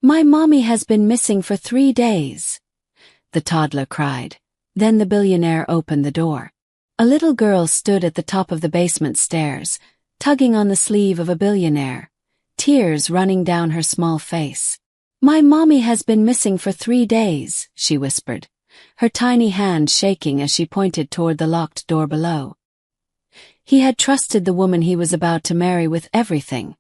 My mommy has been missing for 3 days, the toddler cried. Then the billionaire opened the door. A little girl stood at the top of the basement stairs, tugging on the sleeve of a billionaire, tears running down her small face. My mommy has been missing for 3 days, she whispered, her tiny hand shaking as she pointed toward the locked door below. He had trusted the woman he was about to marry with everything.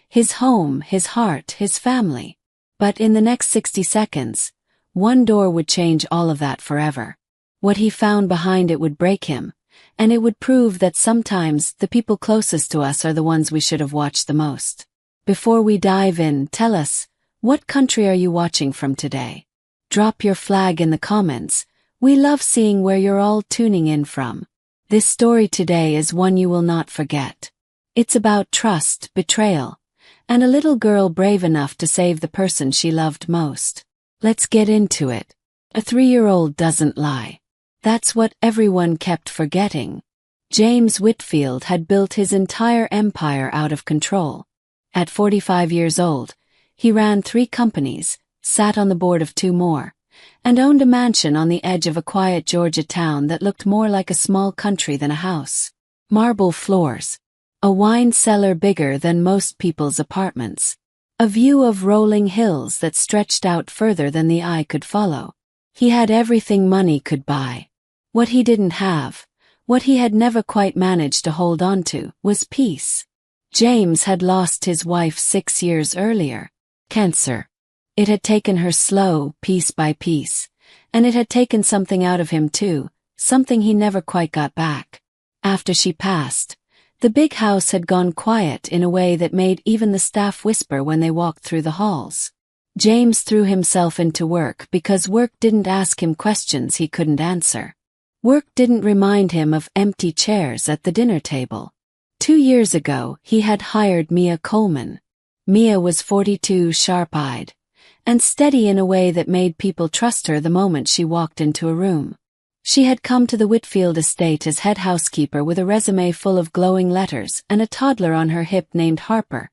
His home, his heart, his family. But in the next 60 seconds, one door would change all of that forever. What he found behind it would break him, and it would prove that sometimes the people closest to us are the ones we should have watched the most. Before we dive in, tell us, what country are you watching from today? Drop your flag in the comments. We love seeing where you're all tuning in from. This story today is one you will not forget. It's about trust, betrayal, and a little girl brave enough to save the person she loved most. Let's get into it. A 3-year-old doesn't lie. That's what everyone kept forgetting. James Whitfield had built his entire empire out of control. At 45 years old, he ran 3 companies, sat on the board of 2 more, and owned a mansion on the edge of a quiet Georgia town that looked more like a small country than a house. Marble floors. A wine cellar bigger than most people's apartments. A view of rolling hills that stretched out further than the eye could follow. He had everything money could buy. What he didn't have, what he had never quite managed to hold on to, was peace. James had lost his wife 6 years earlier. Cancer. It had taken her slow, piece by piece, and it had taken something out of him too, something he never quite got back. After she passed, the big house had gone quiet in a way that made even the staff whisper when they walked through the halls. James threw himself into work because work didn't ask him questions he couldn't answer. Work didn't remind him of empty chairs at the dinner table. 2 years ago, he had hired Mia Coleman. Mia was 42, sharp-eyed, and steady in a way that made people trust her the moment she walked into a room. She had come to the Whitfield estate as head housekeeper with a resume full of glowing letters and a toddler on her hip named Harper,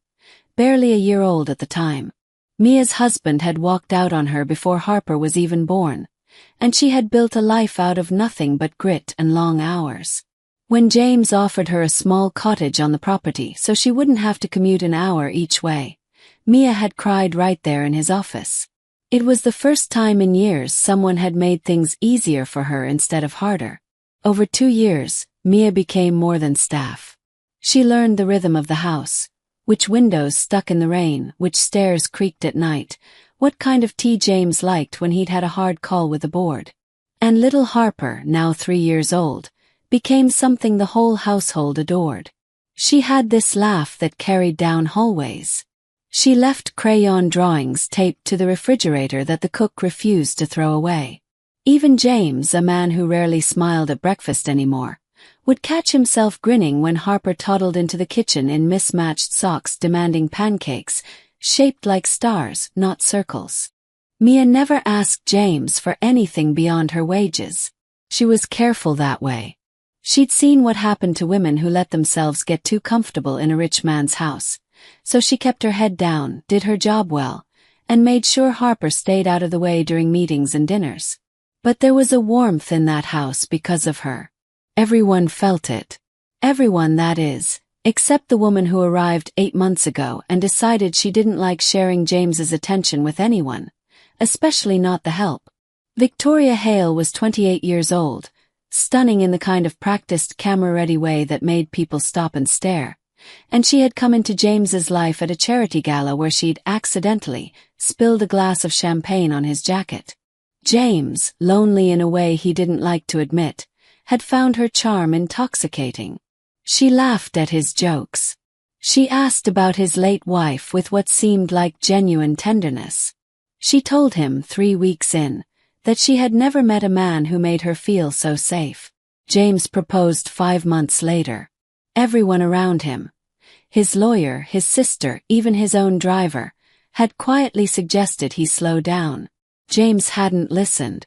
barely a year old at the time. Mia's husband had walked out on her before Harper was even born, and she had built a life out of nothing but grit and long hours. When James offered her a small cottage on the property so she wouldn't have to commute an hour each way, Mia had cried right there in his office. It was the first time in years someone had made things easier for her instead of harder. Over 2 years, Mia became more than staff. She learned the rhythm of the house, which windows stuck in the rain, which stairs creaked at night, what kind of tea James liked when he'd had a hard call with the board. And little Harper, now 3 years old, became something the whole household adored. She had this laugh that carried down hallways. She left crayon drawings taped to the refrigerator that the cook refused to throw away. Even James, a man who rarely smiled at breakfast anymore, would catch himself grinning when Harper toddled into the kitchen in mismatched socks demanding pancakes, shaped like stars, not circles. Mia never asked James for anything beyond her wages. She was careful that way. She'd seen what happened to women who let themselves get too comfortable in a rich man's house, so she kept her head down, did her job well, and made sure Harper stayed out of the way during meetings and dinners. But there was a warmth in that house because of her. Everyone felt it. Everyone, that is, except the woman who arrived 8 months ago and decided she didn't like sharing James's attention with anyone, especially not the help. Victoria Hale was 28 years old, stunning in the kind of practiced camera-ready way that made people stop and stare, and she had come into James's life at a charity gala where she'd accidentally spilled a glass of champagne on his jacket. James, lonely in a way he didn't like to admit, had found her charm intoxicating. She laughed at his jokes. She asked about his late wife with what seemed like genuine tenderness. She told him 3 weeks in that she had never met a man who made her feel so safe. James proposed 5 months later. Everyone around him, his lawyer, his sister, even his own driver, had quietly suggested he slow down. James hadn't listened.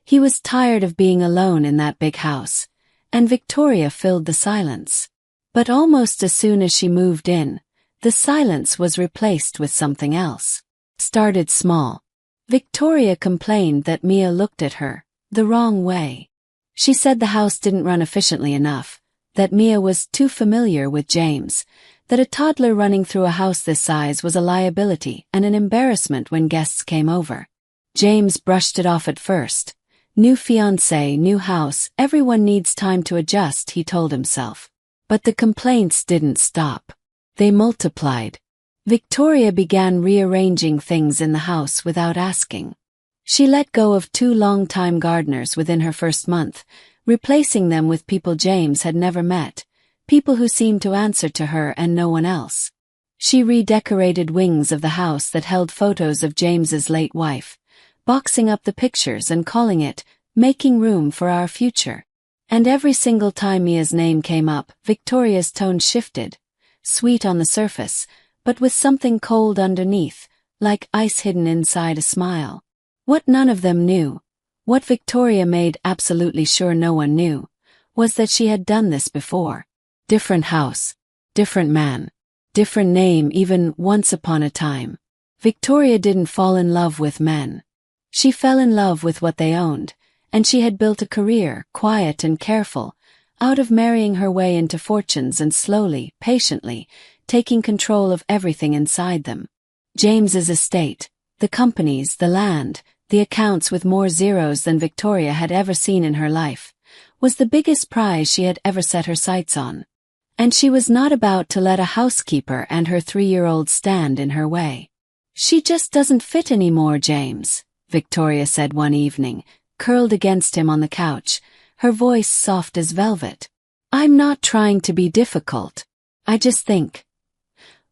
He was tired of being alone in that big house, and Victoria filled the silence. But almost as soon as she moved in, the silence was replaced with something else. Started small. Victoria complained that Mia looked at her the wrong way. She said the house didn't run efficiently enough, that Mia was too familiar with James, that a toddler running through a house this size was a liability and an embarrassment when guests came over. James brushed it off at first. New fiancé, new house, everyone needs time to adjust, he told himself. But the complaints didn't stop. They multiplied. Victoria began rearranging things in the house without asking. She let go of 2 long-time gardeners within her first month, replacing them with people James had never met, people who seemed to answer to her and no one else. She redecorated wings of the house that held photos of James's late wife, boxing up the pictures and calling it, "Making Room for Our Future." And every single time Mia's name came up, Victoria's tone shifted, sweet on the surface, but with something cold underneath, like ice hidden inside a smile. What none of them knew, what Victoria made absolutely sure no one knew, was that she had done this before. Different house, different man, different name even once upon a time. Victoria didn't fall in love with men. She fell in love with what they owned, and she had built a career, quiet and careful, out of marrying her way into fortunes and slowly, patiently, taking control of everything inside them. James's estate, the companies, the land, the accounts with more zeros than Victoria had ever seen in her life, was the biggest prize she had ever set her sights on. And she was not about to let a housekeeper and her 3-year-old stand in her way. "She just doesn't fit anymore, James," Victoria said one evening, curled against him on the couch, her voice soft as velvet. "I'm not trying to be difficult. I just think,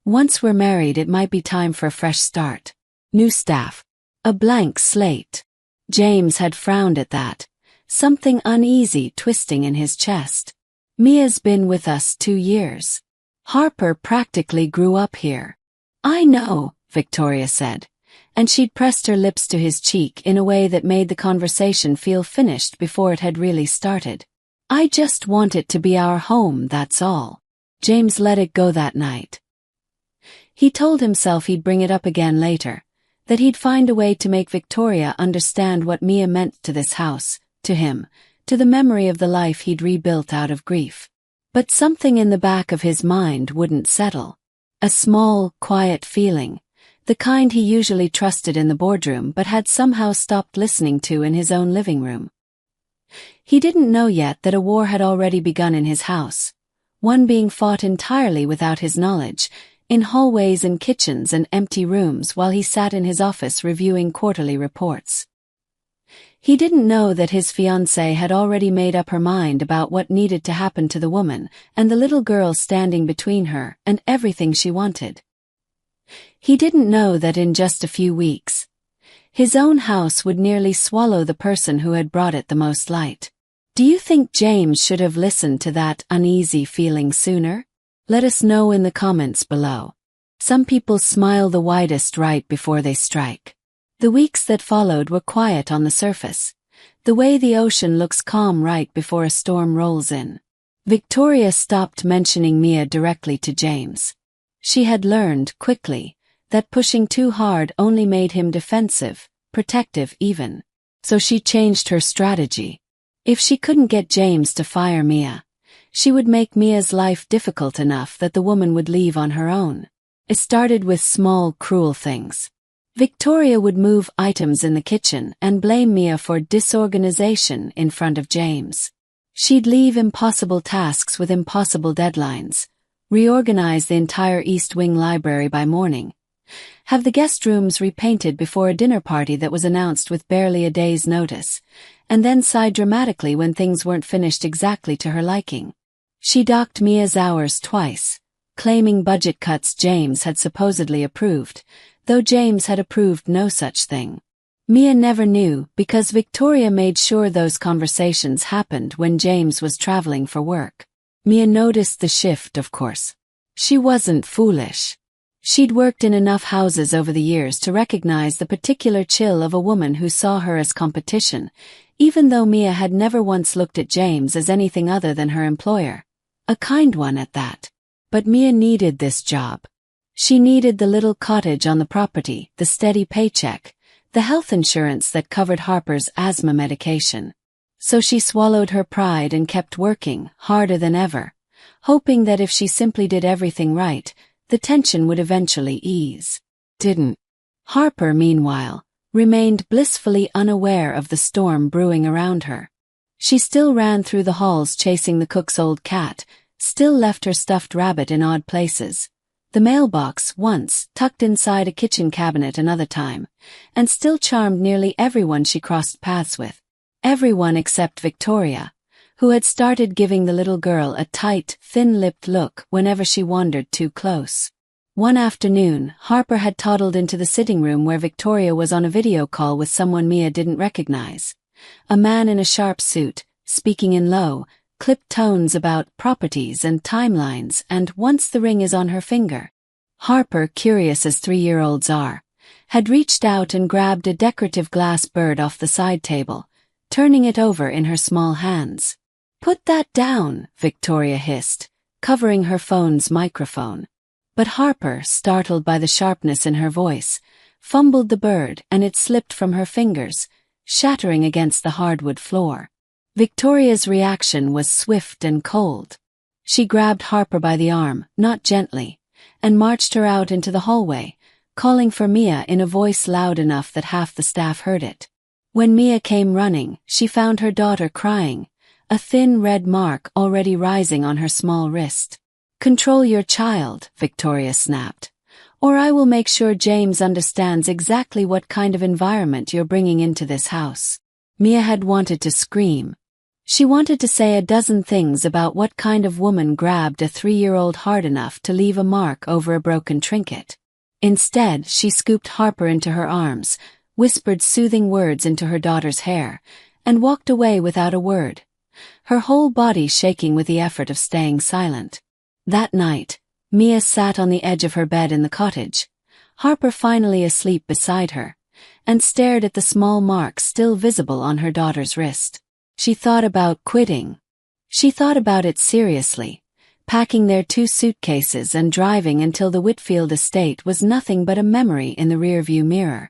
once we're married it might be time for a fresh start. New staff. A blank slate." James had frowned at that, something uneasy twisting in his chest. "Mia's been with us 2 years. Harper practically grew up here." "I know," Victoria said, and she'd pressed her lips to his cheek in a way that made the conversation feel finished before it had really started. "I just want it to be our home, that's all." James let it go that night. He told himself he'd bring it up again later, that he'd find a way to make Victoria understand what Mia meant to this house, to him, to the memory of the life he'd rebuilt out of grief. But something in the back of his mind wouldn't settle. A small, quiet feeling, the kind he usually trusted in the boardroom but had somehow stopped listening to in his own living room. He didn't know yet that a war had already begun in his house, one being fought entirely without his knowledge, in hallways and kitchens and empty rooms while he sat in his office reviewing quarterly reports. He didn't know that his fiancée had already made up her mind about what needed to happen to the woman and the little girl standing between her and everything she wanted. He didn't know that in just a few weeks, his own house would nearly swallow the person who had brought it the most light. Do you think James should have listened to that uneasy feeling sooner? Let us know in the comments below. Some people smile the widest right before they strike. The weeks that followed were quiet on the surface, the way the ocean looks calm right before a storm rolls in. Victoria stopped mentioning Mia directly to James. She had learned, quickly, that pushing too hard only made him defensive, protective even. So she changed her strategy. If she couldn't get James to fire Mia, she would make Mia's life difficult enough that the woman would leave on her own. It started with small, cruel things. Victoria would move items in the kitchen and blame Mia for disorganization in front of James. She'd leave impossible tasks with impossible deadlines, reorganize the entire East Wing library by morning, have the guest rooms repainted before a dinner party that was announced with barely a day's notice, and then sigh dramatically when things weren't finished exactly to her liking. She docked Mia's hours twice, claiming budget cuts James had supposedly approved, though James had approved no such thing. Mia never knew because Victoria made sure those conversations happened when James was traveling for work. Mia noticed the shift, of course. She wasn't foolish. She'd worked in enough houses over the years to recognize the particular chill of a woman who saw her as competition, even though Mia had never once looked at James as anything other than her employer. A kind one at that. But Mia needed this job. She needed the little cottage on the property, the steady paycheck, the health insurance that covered Harper's asthma medication. So she swallowed her pride and kept working, harder than ever, hoping that if she simply did everything right, the tension would eventually ease. Didn't. Harper, meanwhile, remained blissfully unaware of the storm brewing around her. She still ran through the halls chasing the cook's old cat, still left her stuffed rabbit in odd places, the mailbox once tucked inside a kitchen cabinet another time, and still charmed nearly everyone she crossed paths with. Everyone except Victoria, who had started giving the little girl a tight, thin-lipped look whenever she wandered too close. One afternoon, Harper had toddled into the sitting room where Victoria was on a video call with someone Mia didn't recognize. A man in a sharp suit, speaking in low, clipped tones about properties and timelines and once the ring is on her finger. Harper, curious as 3-year-olds are, had reached out and grabbed a decorative glass bird off the side table, turning it over in her small hands. "Put that down," Victoria hissed, covering her phone's microphone. But Harper, startled by the sharpness in her voice, fumbled the bird and it slipped from her fingers, shattering against the hardwood floor. Victoria's reaction was swift and cold. She grabbed Harper by the arm, not gently, and marched her out into the hallway, calling for Mia in a voice loud enough that half the staff heard it. When Mia came running, she found her daughter crying, a thin red mark already rising on her small wrist. "Control your child," Victoria snapped, "or I will make sure James understands exactly what kind of environment you're bringing into this house." Mia had wanted to scream. She wanted to say a dozen things about what kind of woman grabbed a 3-year-old hard enough to leave a mark over a broken trinket. Instead, she scooped Harper into her arms, whispered soothing words into her daughter's hair, and walked away without a word, her whole body shaking with the effort of staying silent. That night, Mia sat on the edge of her bed in the cottage, Harper finally asleep beside her, and stared at the small mark still visible on her daughter's wrist. She thought about quitting. She thought about it seriously, packing their 2 suitcases and driving until the Whitfield estate was nothing but a memory in the rearview mirror.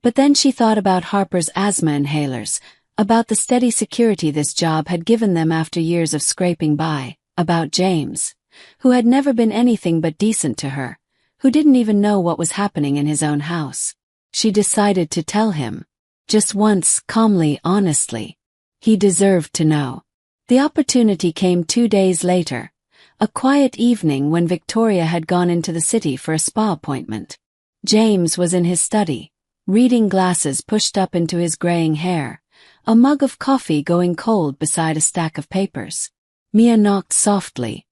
But then she thought about Harper's asthma inhalers, about the steady security this job had given them after years of scraping by, about James, who had never been anything but decent to her, who didn't even know what was happening in his own house. She decided to tell him. Just once, calmly, honestly. He deserved to know. The opportunity came 2 days later, a quiet evening when Victoria had gone into the city for a spa appointment. James was in his study, reading glasses pushed up into his graying hair, a mug of coffee going cold beside a stack of papers. Mia knocked softly.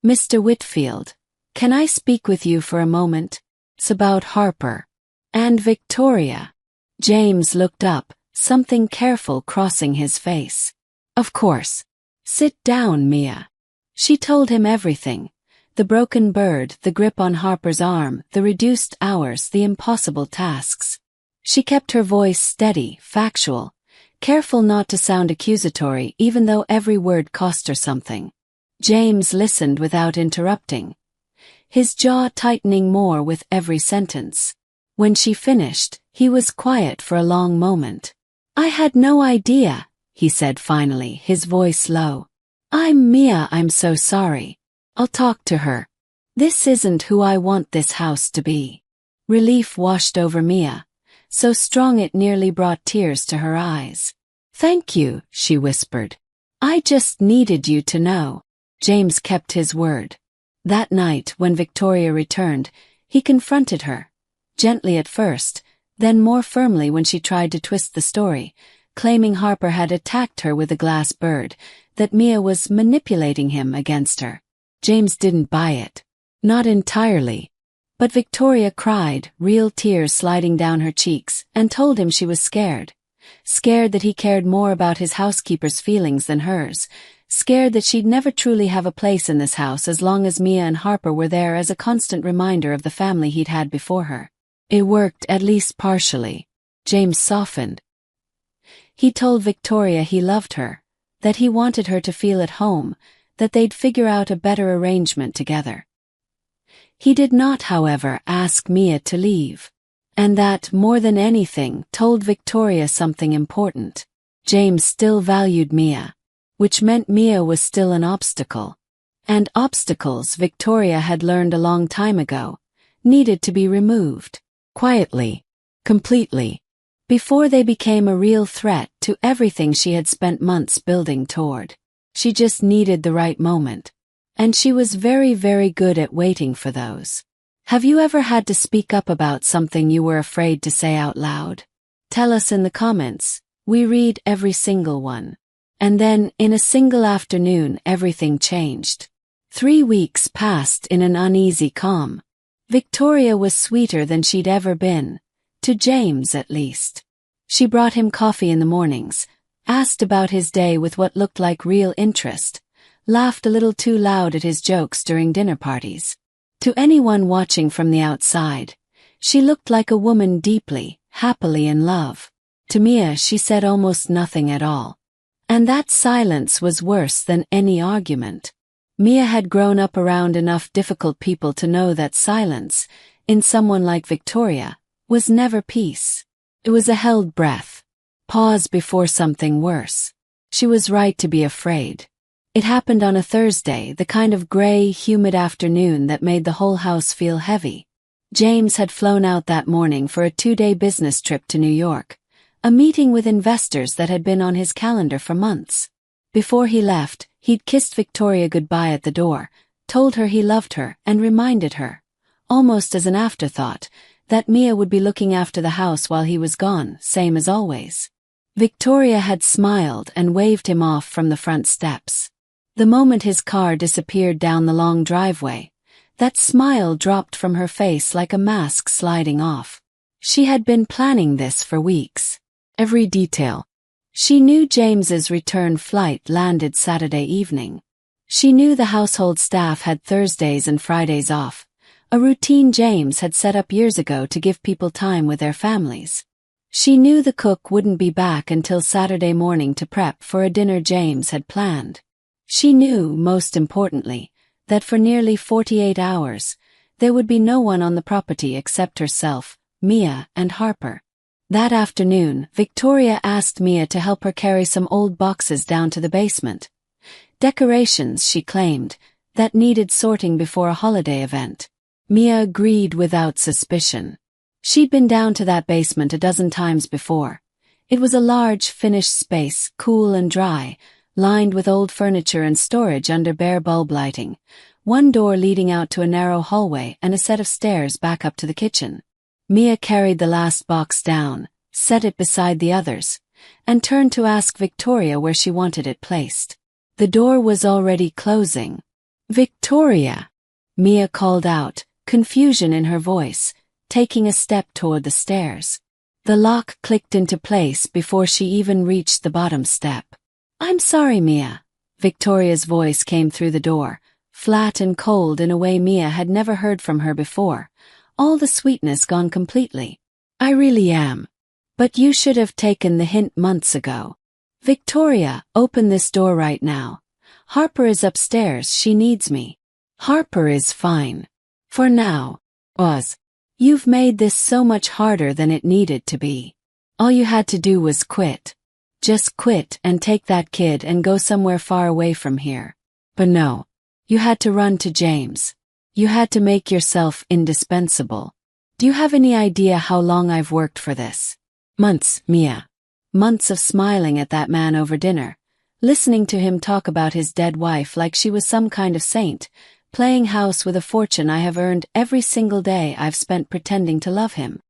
"Mr. Whitfield, can I speak with you for a moment? It's about Harper." "And Victoria." James looked up, something careful crossing his face. "Of course. Sit down, Mia." She told him everything. The broken bird, the grip on Harper's arm, the reduced hours, the impossible tasks. She kept her voice steady, factual, careful not to sound accusatory even though every word cost her something. James listened without interrupting, his jaw tightening more with every sentence. When she finished, he was quiet for a long moment. "I had no idea," he said finally, his voice low. "I'm Mia, I'm so sorry. I'll talk to her. This isn't who I want this house to be." Relief washed over Mia, so strong it nearly brought tears to her eyes. "Thank you," she whispered. "I just needed you to know." James kept his word. That night, when Victoria returned, he confronted her, gently at first, then more firmly when she tried to twist the story, claiming Harper had attacked her with a glass bird, that Mia was manipulating him against her. James didn't buy it. Not entirely. But Victoria cried, real tears sliding down her cheeks, and told him she was scared. Scared that he cared more about his housekeeper's feelings than hers. Scared that she'd never truly have a place in this house as long as Mia and Harper were there as a constant reminder of the family he'd had before her. It worked, at least partially. James softened. He told Victoria he loved her, that he wanted her to feel at home, that they'd figure out a better arrangement together. He did not, however, ask Mia to leave. And that, more than anything, told Victoria something important. James still valued Mia, which meant Mia was still an obstacle. And obstacles, Victoria had learned a long time ago, needed to be removed. Quietly. Completely. Before they became a real threat to everything she had spent months building toward. She just needed the right moment. And she was very, very good at waiting for those. Have you ever had to speak up about something you were afraid to say out loud? Tell us in the comments. We read every single one. And then, in a single afternoon, everything changed. 3 weeks passed in an uneasy calm. Victoria was sweeter than she'd ever been. To James, at least. She brought him coffee in the mornings, asked about his day with what looked like real interest, laughed a little too loud at his jokes during dinner parties. To anyone watching from the outside, she looked like a woman deeply, happily in love. To Mia, she said almost nothing at all. And that silence was worse than any argument. Mia had grown up around enough difficult people to know that silence, in someone like Victoria, was never peace. It was a held breath. Pause before something worse. She was right to be afraid. It happened on a Thursday, the kind of gray, humid afternoon that made the whole house feel heavy. James had flown out that morning for a 2-day business trip to New York, a meeting with investors that had been on his calendar for months. Before he left, he'd kissed Victoria goodbye at the door, told her he loved her, and reminded her, almost as an afterthought, that Mia would be looking after the house while he was gone, same as always. Victoria had smiled and waved him off from the front steps. The moment his car disappeared down the long driveway, that smile dropped from her face like a mask sliding off. She had been planning this for weeks. Every detail. She knew James's return flight landed Saturday evening. She knew the household staff had Thursdays and Fridays off, a routine James had set up years ago to give people time with their families. She knew the cook wouldn't be back until Saturday morning to prep for a dinner James had planned. She knew, most importantly, that for nearly 48 hours, there would be no one on the property except herself, Mia, and Harper. That afternoon, Victoria asked Mia to help her carry some old boxes down to the basement. Decorations, she claimed, that needed sorting before a holiday event. Mia agreed without suspicion. She'd been down to that basement a dozen times before. It was a large, finished space, cool and dry, lined with old furniture and storage under bare bulb lighting, one door leading out to a narrow hallway and a set of stairs back up to the kitchen. Mia carried the last box down, set it beside the others, and turned to ask Victoria where she wanted it placed. The door was already closing. "Victoria!" Mia called out, confusion in her voice, taking a step toward the stairs. The lock clicked into place before she even reached the bottom step. "I'm sorry, Mia." Victoria's voice came through the door, flat and cold in a way Mia had never heard from her before, all the sweetness gone completely. "I really am. But you should have taken the hint months ago. Victoria, open this door right now. Harper is upstairs, she needs me." "Harper is fine. For now." "Oz, you've made this so much harder than it needed to be. All you had to do was quit. Just quit and take that kid and go somewhere far away from here. But no. You had to run to James. You had to make yourself indispensable. Do you have any idea how long I've worked for this?" "Months, Mia. Months of smiling at that man over dinner, listening to him talk about his dead wife like she was some kind of saint, playing house with a fortune I have earned every single day I've spent pretending to love him."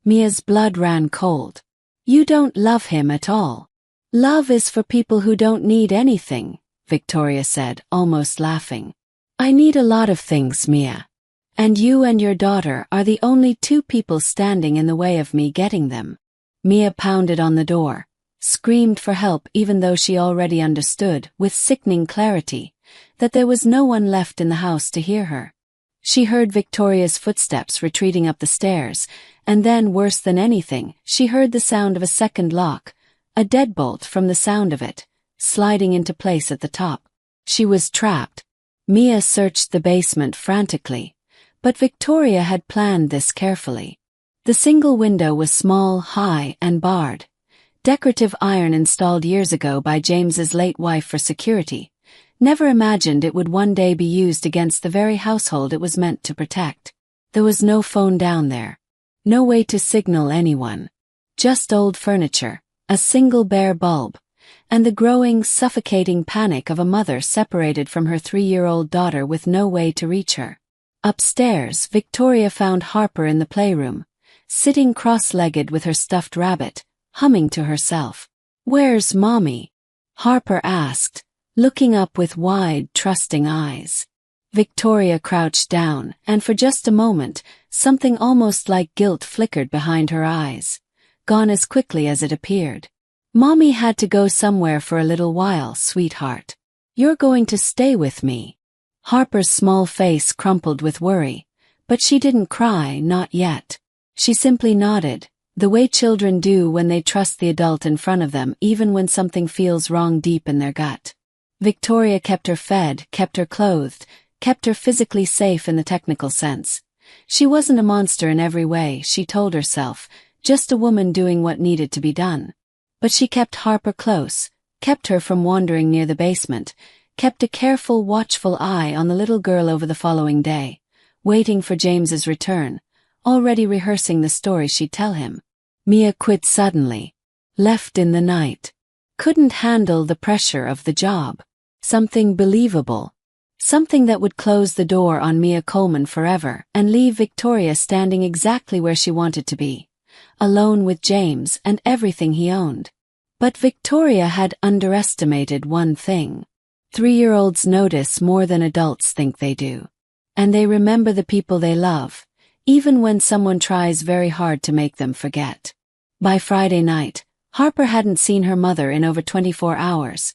Mia's blood ran cold. "You don't love him at all. Love is for people who don't need anything," Victoria said, almost laughing. "I need a lot of things, Mia. And you and your daughter are the only two people standing in the way of me getting them." Mia pounded on the door, screamed for help even though she already understood, with sickening clarity, that there was no one left in the house to hear her. She heard Victoria's footsteps retreating up the stairs, and then, worse than anything, she heard the sound of a second lock, a deadbolt from the sound of it, sliding into place at the top. She was trapped. Mia searched the basement frantically, But Victoria had planned this carefully. The single window was small, high, and barred. Decorative iron installed years ago by James's late wife for security. Never imagined it would one day be used against the very household it was meant to protect. There was no phone down there. No way to signal anyone. Just old furniture, a single bare bulb, and the growing, suffocating panic of a mother separated from her 3-year-old daughter with no way to reach her. Upstairs, Victoria found Harper in the playroom, sitting cross-legged with her stuffed rabbit, humming to herself. "Where's Mommy?" Harper asked, looking up with wide, trusting eyes. Victoria crouched down, and for just a moment, something almost like guilt flickered behind her eyes, gone as quickly as it appeared. "Mommy had to go somewhere for a little while, sweetheart. You're going to stay with me." Harper's small face crumpled with worry, but she didn't cry, not yet. She simply nodded, the way children do when they trust the adult in front of them even when something feels wrong deep in their gut. Victoria kept her fed, kept her clothed, kept her physically safe in the technical sense. She wasn't a monster in every way, she told herself, just a woman doing what needed to be done. But she kept Harper close, kept her from wandering near the basement, kept a careful, watchful eye on the little girl over the following day, waiting for James's return, already rehearsing the story she'd tell him. Mia quit suddenly. Left in the night. Couldn't handle the pressure of the job. Something believable. Something that would close the door on Mia Coleman forever and leave Victoria standing exactly where she wanted to be, alone with James and everything he owned. But Victoria had underestimated one thing. 3-year-olds notice more than adults think they do. And they remember the people they love, even when someone tries very hard to make them forget. By Friday night, Harper hadn't seen her mother in over 24 hours,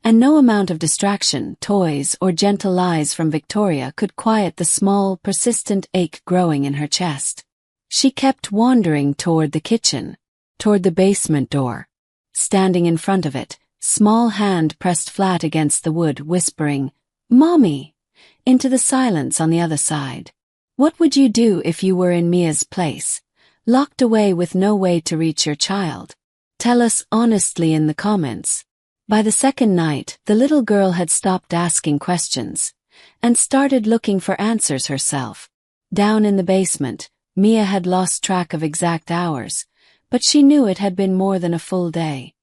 and no amount of distraction, toys, or gentle lies from Victoria could quiet the small, persistent ache growing in her chest. She kept wandering toward the kitchen, toward the basement door. Standing in front of it, small hand pressed flat against the wood, whispering, "Mommy," into the silence on the other side. What would you do if you were in Mia's place, locked away with no way to reach your child? Tell us honestly in the comments. By the second night, the little girl had stopped asking questions and started looking for answers herself. Down in the basement, Mia had lost track of exact hours, but she knew it had been more than a full day.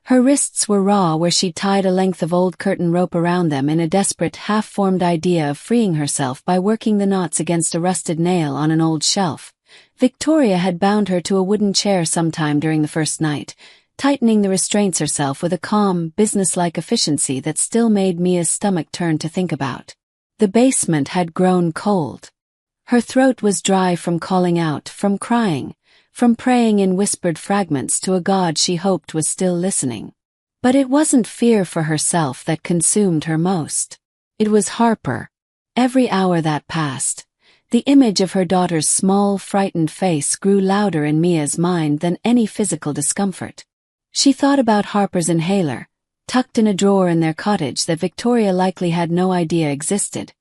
Her wrists were raw where she'd tied a length of old curtain rope around them in a desperate, half-formed idea of freeing herself by working the knots against a rusted nail on an old shelf. Victoria had bound her to a wooden chair sometime during the first night, tightening the restraints herself with a calm, businesslike efficiency that still made Mia's stomach turn to think about. The basement had grown cold. Her throat was dry from calling out, from crying, from praying in whispered fragments to a God she hoped was still listening. But it wasn't fear for herself that consumed her most. It was Harper. Every hour that passed, the image of her daughter's small, frightened face grew louder in Mia's mind than any physical discomfort. She thought about Harper's inhaler, tucked in a drawer in their cottage that Victoria likely had no idea existed,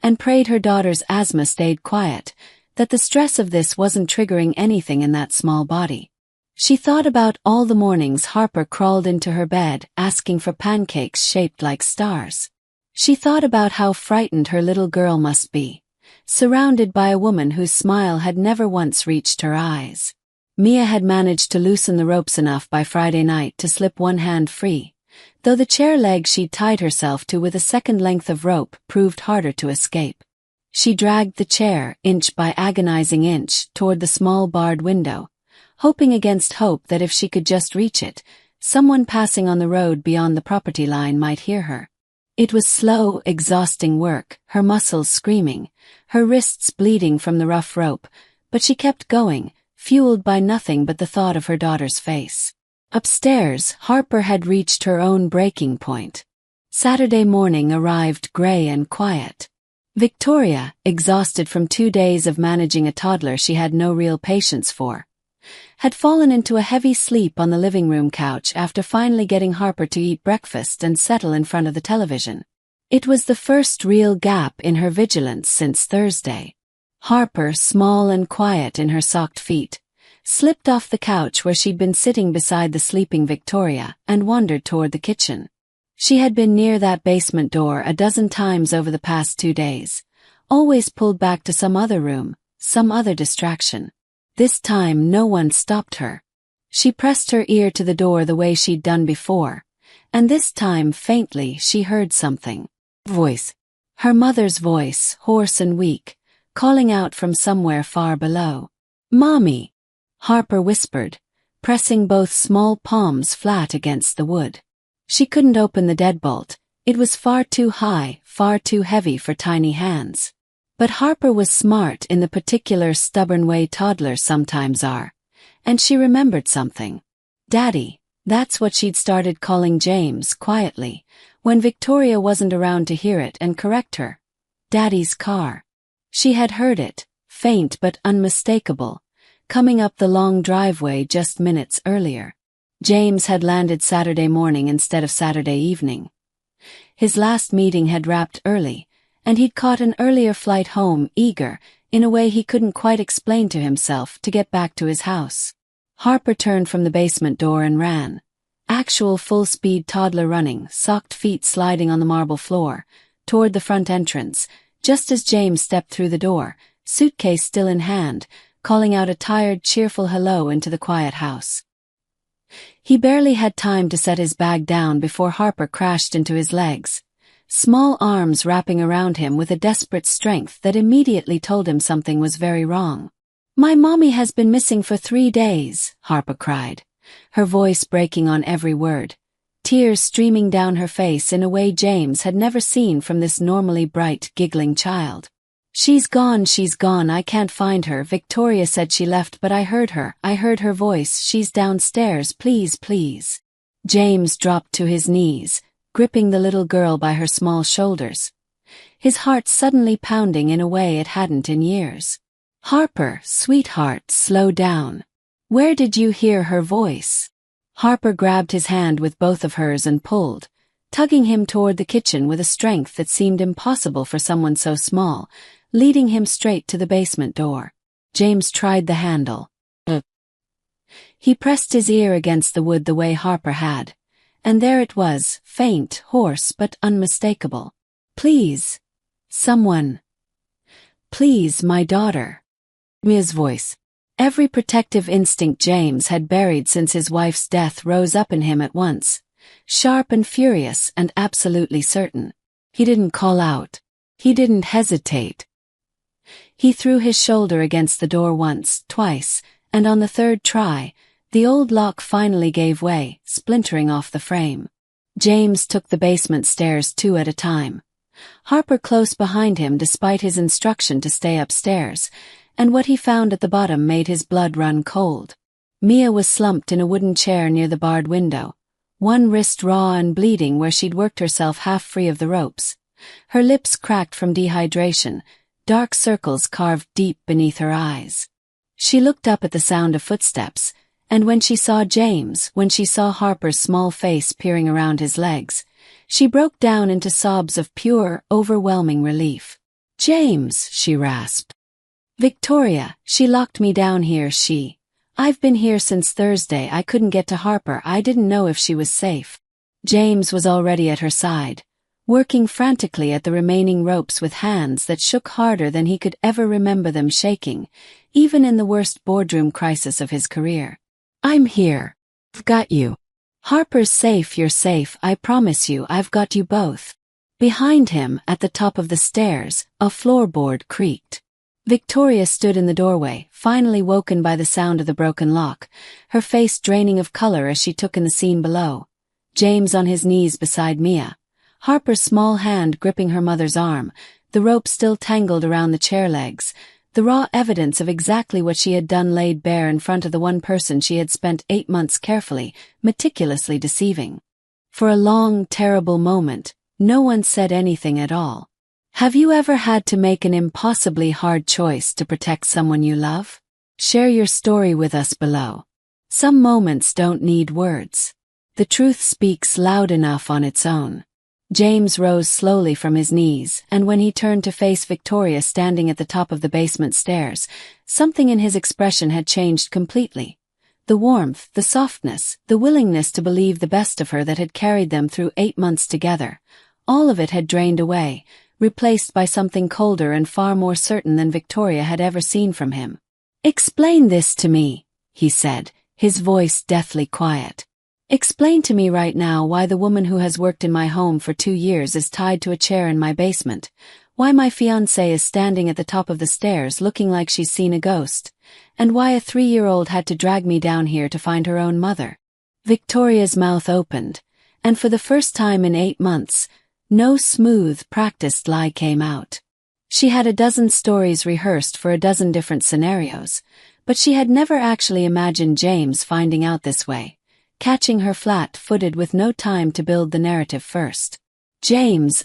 and prayed her daughter's asthma stayed quiet, that the stress of this wasn't triggering anything in that small body. She thought about all the mornings Harper crawled into her bed asking for pancakes shaped like stars. She thought about how frightened her little girl must be, surrounded by a woman whose smile had never once reached her eyes. Mia had managed to loosen the ropes enough by Friday night to slip one hand free, though the chair leg she'd tied herself to with a second length of rope proved harder to escape. She dragged the chair, inch by agonizing inch, toward the small barred window, hoping against hope that if she could just reach it, someone passing on the road beyond the property line might hear her. It was slow, exhausting work, her muscles screaming, her wrists bleeding from the rough rope, but she kept going, fueled by nothing but the thought of her daughter's face. Upstairs, Harper had reached her own breaking point. Saturday morning arrived gray and quiet. Victoria, exhausted from 2 days of managing a toddler she had no real patience for, had fallen into a heavy sleep on the living room couch after finally getting Harper to eat breakfast and settle in front of the television. It was the first real gap in her vigilance since Thursday. Harper, small and quiet in her socked feet, slipped off the couch where she'd been sitting beside the sleeping Victoria and wandered toward the kitchen. She had been near that basement door a dozen times over the past 2 days, always pulled back to some other room, some other distraction. This time no one stopped her. She pressed her ear to the door the way she'd done before, and this time faintly she heard something. Voice. Her mother's voice, hoarse and weak, calling out from somewhere far below. "Mommy," Harper whispered, pressing both small palms flat against the wood. She couldn't open the deadbolt. It was far too high, far too heavy for tiny hands. But Harper was smart in the particular stubborn way toddlers sometimes are, and she remembered something. Daddy, that's what she'd started calling James quietly, when Victoria wasn't around to hear it and correct her. Daddy's car. She had heard it, faint but unmistakable, coming up the long driveway just minutes earlier. James had landed Saturday morning instead of Saturday evening. His last meeting had wrapped early, and he'd caught an earlier flight home, eager, in a way he couldn't quite explain to himself, to get back to his house. Harper turned from the basement door and ran. Actual full-speed toddler running, socked feet sliding on the marble floor, toward the front entrance, just as James stepped through the door, suitcase still in hand, calling out a tired, cheerful hello into the quiet house. He barely had time to set his bag down before Harper crashed into his legs, small arms wrapping around him with a desperate strength that immediately told him something was very wrong. "My mommy has been missing for 3 days, Harper cried, her voice breaking on every word, tears streaming down her face in a way James had never seen from this normally bright, giggling child. She's gone, I can't find her. Victoria said she left, but I heard her voice. She's downstairs, please, please." James dropped to his knees, gripping the little girl by her small shoulders, his heart suddenly pounding in a way it hadn't in years. "Harper, sweetheart, slow down. Where did you hear her voice?" Harper grabbed his hand with both of hers and pulled, tugging him toward the kitchen with a strength that seemed impossible for someone so small, leading him straight to the basement door. James tried the handle. He pressed his ear against the wood the way Harper had, and there it was, faint, hoarse but unmistakable. "Please. Someone. Please, my daughter." Mia's voice. Every protective instinct James had buried since his wife's death rose up in him at once, sharp and furious and absolutely certain. He didn't call out. He didn't hesitate. He threw his shoulder against the door once, twice, and on the third try, the old lock finally gave way, splintering off the frame. James took the basement stairs 2 at a time, Harper close behind him despite his instruction to stay upstairs, and what he found at the bottom made his blood run cold. Mia was slumped in a wooden chair near the barred window, one wrist raw and bleeding where she'd worked herself half free of the ropes, her lips cracked from dehydration, dark circles carved deep beneath her eyes. She looked up at the sound of footsteps, and when she saw James, when she saw Harper's small face peering around his legs, she broke down into sobs of pure, overwhelming relief. "James," she rasped. "Victoria, she locked me down here, I've been here since Thursday. I couldn't get to Harper. I didn't know if she was safe." James was already at her side, working frantically at the remaining ropes with hands that shook harder than he could ever remember them shaking, even in the worst boardroom crisis of his career. "I'm here. I've got you. Harper's safe, you're safe, I promise you, I've got you both." Behind him, at the top of the stairs, a floorboard creaked. Victoria stood in the doorway, finally woken by the sound of the broken lock, her face draining of color as she took in the scene below. James on his knees beside Mia, Harper's small hand gripping her mother's arm, the rope still tangled around the chair legs, the raw evidence of exactly what she had done laid bare in front of the one person she had spent 8 months carefully, meticulously deceiving. For a long, terrible moment, no one said anything at all. Have you ever had to make an impossibly hard choice to protect someone you love? Share your story with us below. Some moments don't need words. The truth speaks loud enough on its own. James rose slowly from his knees, and when he turned to face Victoria standing at the top of the basement stairs, something in his expression had changed completely. The warmth, the softness, the willingness to believe the best of her that had carried them through 8 months together, all of it had drained away, replaced by something colder and far more certain than Victoria had ever seen from him. "Explain this to me," he said, his voice deathly quiet. "Explain to me right now why the woman who has worked in my home for 2 years is tied to a chair in my basement, why my fiancé is standing at the top of the stairs looking like she's seen a ghost, and why a 3-year-old had to drag me down here to find her own mother." Victoria's mouth opened, and for the first time in 8 months, no smooth, practiced lie came out. She had a dozen stories rehearsed for a dozen different scenarios, but she had never actually imagined James finding out this way, catching her flat-footed with no time to build the narrative first. "James,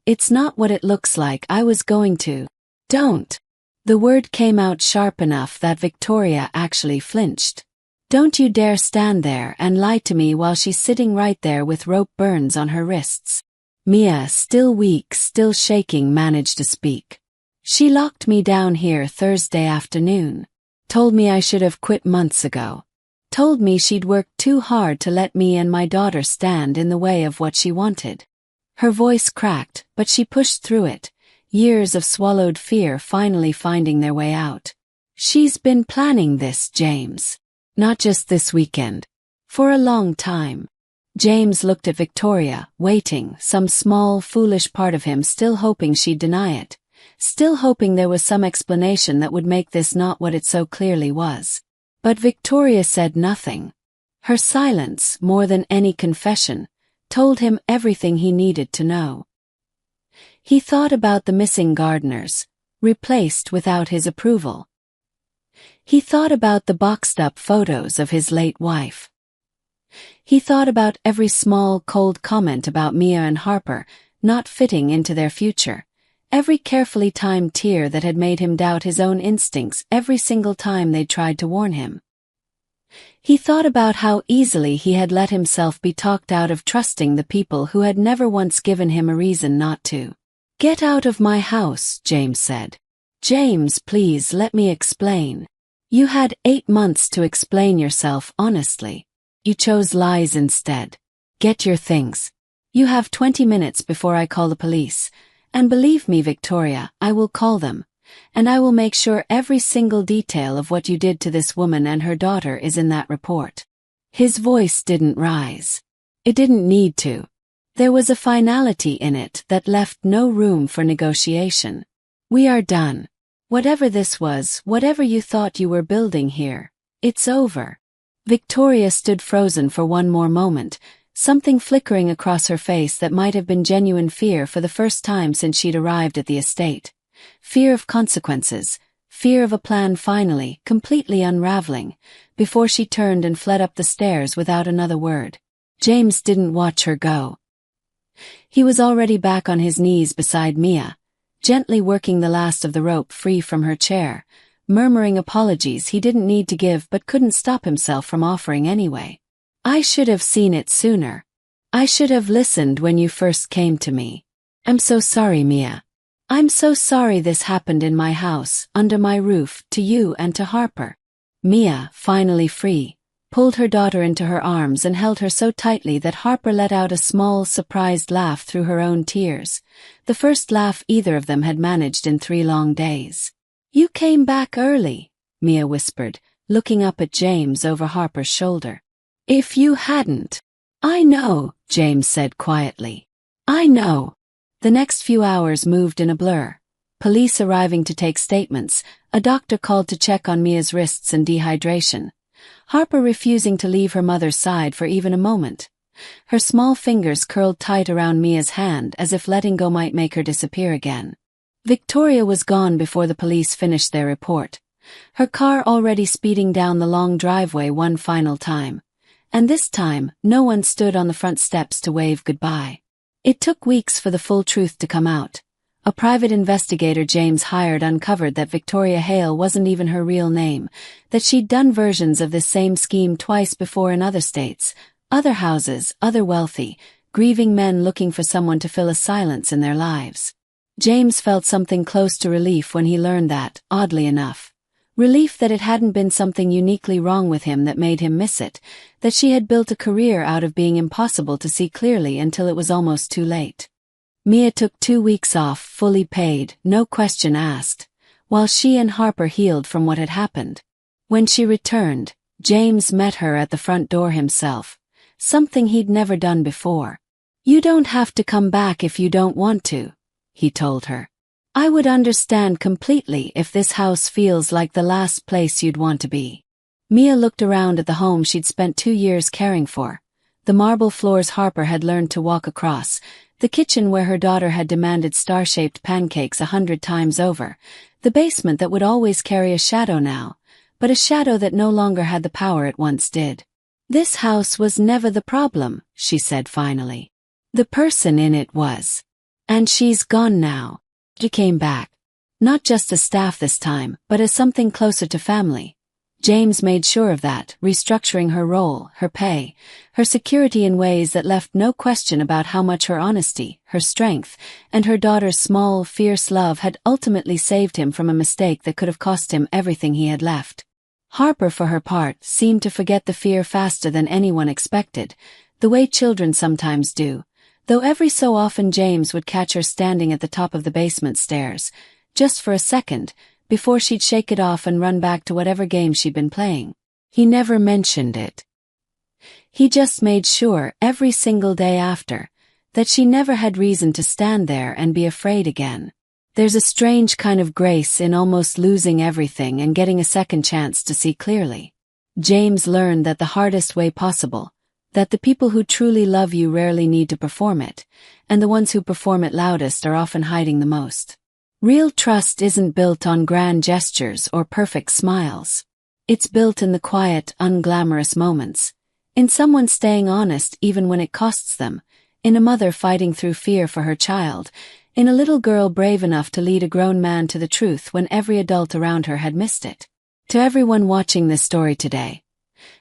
it's not what it looks like. I was going to." "Don't." The word came out sharp enough that Victoria actually flinched. "Don't you dare stand there and lie to me while she's sitting right there with rope burns on her wrists." Mia, still weak, still shaking, managed to speak. "She locked me down here Thursday afternoon. Told me I should have quit months ago. Told me she'd worked too hard to let me and my daughter stand in the way of what she wanted." Her voice cracked, but she pushed through it, years of swallowed fear finally finding their way out. "She's been planning this, James. Not just this weekend. For a long time." James looked at Victoria, waiting, some small, foolish part of him still hoping she'd deny it, still hoping there was some explanation that would make this not what it so clearly was. But Victoria said nothing. Her silence, more than any confession, told him everything he needed to know. He thought about the missing gardeners, replaced without his approval. He thought about the boxed-up photos of his late wife. He thought about every small, cold comment about Mia and Harper not fitting into their future, every carefully timed tear that had made him doubt his own instincts every single time they'd tried to warn him. He thought about how easily he had let himself be talked out of trusting the people who had never once given him a reason not to. "Get out of my house," James said. "James, please let me explain. You had 8 months to explain yourself honestly. You chose lies instead. Get your things. You have 20 minutes before I call the police, and believe me, Victoria, I will call them, and I will make sure every single detail of what you did to this woman and her daughter is in that report." His voice didn't rise. It didn't need to. There was a finality in it that left no room for negotiation. "We are done. Whatever this was, whatever you thought you were building here, it's over." Victoria stood frozen for one more moment, something flickering across her face that might have been genuine fear for the first time since she'd arrived at the estate. Fear of consequences, fear of a plan finally, completely unraveling, before she turned and fled up the stairs without another word. James didn't watch her go. He was already back on his knees beside Mia, gently working the last of the rope free from her chair, murmuring apologies he didn't need to give but couldn't stop himself from offering anyway. "I should have seen it sooner. I should have listened when you first came to me. I'm so sorry, Mia. I'm so sorry this happened in my house, under my roof, to you and to Harper." Mia, finally free, pulled her daughter into her arms and held her so tightly that Harper let out a small, surprised laugh through her own tears, the first laugh either of them had managed in 3 long days. "You came back early," Mia whispered, looking up at James over Harper's shoulder. "If you hadn't." "I know," James said quietly. "I know." The next few hours moved in a blur. Police arriving to take statements, a doctor called to check on Mia's wrists and dehydration. Harper refusing to leave her mother's side for even a moment. Her small fingers curled tight around Mia's hand as if letting go might make her disappear again. Victoria was gone before the police finished their report, her car already speeding down the long driveway one final time. And this time, no one stood on the front steps to wave goodbye. It took weeks for the full truth to come out. A private investigator James hired uncovered that Victoria Hale wasn't even her real name, that she'd done versions of this same scheme twice before in other states, other houses, other wealthy, grieving men looking for someone to fill a silence in their lives. James felt something close to relief when he learned that, oddly enough. Relief that it hadn't been something uniquely wrong with him that made him miss it, that she had built a career out of being impossible to see clearly until it was almost too late. Mia took 2 weeks off, fully paid, no question asked, while she and Harper healed from what had happened. When she returned, James met her at the front door himself, something he'd never done before. "You don't have to come back if you don't want to," he told her. "I would understand completely if this house feels like the last place you'd want to be." Mia looked around at the home she'd spent 2 years caring for. The marble floors Harper had learned to walk across, the kitchen where her daughter had demanded star-shaped pancakes 100 times over, the basement that would always carry a shadow now, but a shadow that no longer had the power it once did. "This house was never the problem," she said finally. "The person in it was. And she's gone now." She came back. Not just as staff this time, but as something closer to family. James made sure of that, restructuring her role, her pay, her security in ways that left no question about how much her honesty, her strength, and her daughter's small, fierce love had ultimately saved him from a mistake that could have cost him everything he had left. Harper, for her part, seemed to forget the fear faster than anyone expected, the way children sometimes do, though every so often James would catch her standing at the top of the basement stairs, just for a second, before she'd shake it off and run back to whatever game she'd been playing. He never mentioned it. He just made sure, every single day after, that she never had reason to stand there and be afraid again. There's a strange kind of grace in almost losing everything and getting a second chance to see clearly. James learned that the hardest way possible, that the people who truly love you rarely need to perform it, and the ones who perform it loudest are often hiding the most. Real trust isn't built on grand gestures or perfect smiles. It's built in the quiet, unglamorous moments, in someone staying honest even when it costs them, in a mother fighting through fear for her child, in a little girl brave enough to lead a grown man to the truth when every adult around her had missed it. To everyone watching this story today,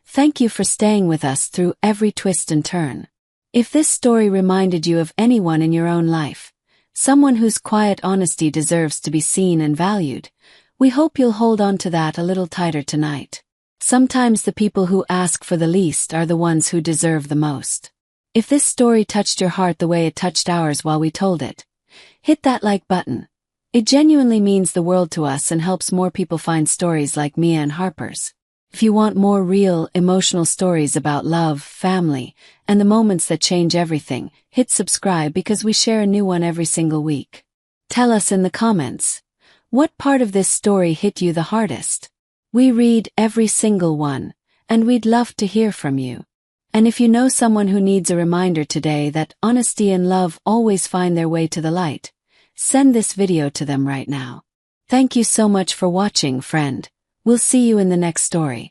thank you for staying with us through every twist and turn. If this story reminded you of anyone in your own life, someone whose quiet honesty deserves to be seen and valued, we hope you'll hold on to that a little tighter tonight. Sometimes the people who ask for the least are the ones who deserve the most. If this story touched your heart the way it touched ours while we told it, hit that like button. It genuinely means the world to us and helps more people find stories like Mia and Harper's. If you want more real, emotional stories about love, family, and the moments that change everything, hit subscribe because we share a new one every single week. Tell us in the comments, what part of this story hit you the hardest? We read every single one, and we'd love to hear from you. And if you know someone who needs a reminder today that honesty and love always find their way to the light, send this video to them right now. Thank you so much for watching, friend. We'll see you in the next story.